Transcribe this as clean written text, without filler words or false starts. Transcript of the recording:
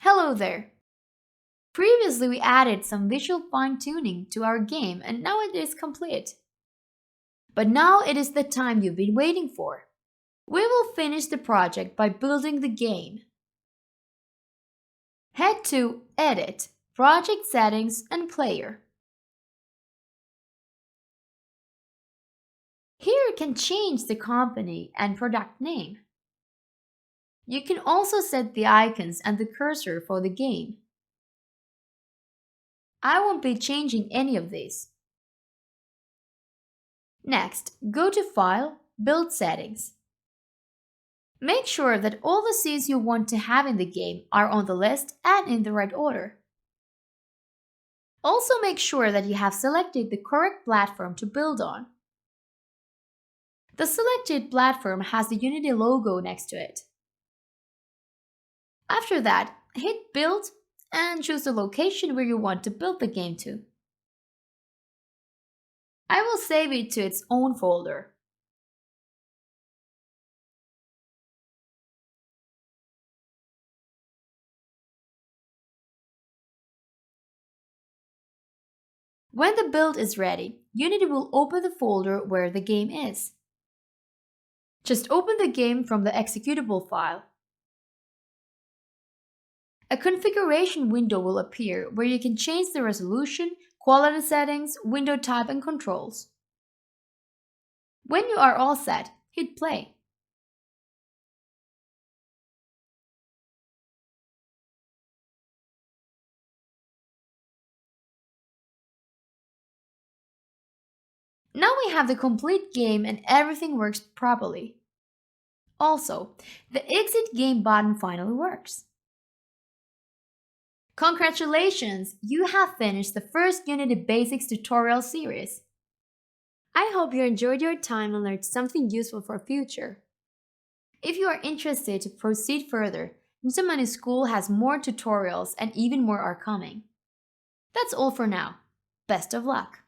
Hello there! Previously, we added some visual fine tuning to our game and now it is complete. But now it is the time you've been waiting for. We will finish the project by building the game. Head to Edit, Project Settings and Player. Here you can change the company and product name. You can also set the icons and the cursor for the game. I won't be changing any of these. Next, go to File, Build Settings. Make sure that all the scenes you want to have in the game are on the list and in the right order. Also make sure that you have selected the correct platform to build on. The selected platform has the Unity logo next to it. After that, hit Build and choose the location where you want to build the game to. I will save it to its own folder. When the build is ready, Unity will open the folder where the game is. Just open the game from the executable file. A configuration window will appear where you can change the resolution, quality settings, window type and controls. When you are all set, hit play. Now we have the complete game and everything works properly. Also, the exit game button finally works. Congratulations! You have finished the first Unity Basics tutorial series. I hope you enjoyed your time and learned something useful for future. If you are interested to proceed further, Mr. School has more tutorials and even more are coming. That's all for now. Best of luck!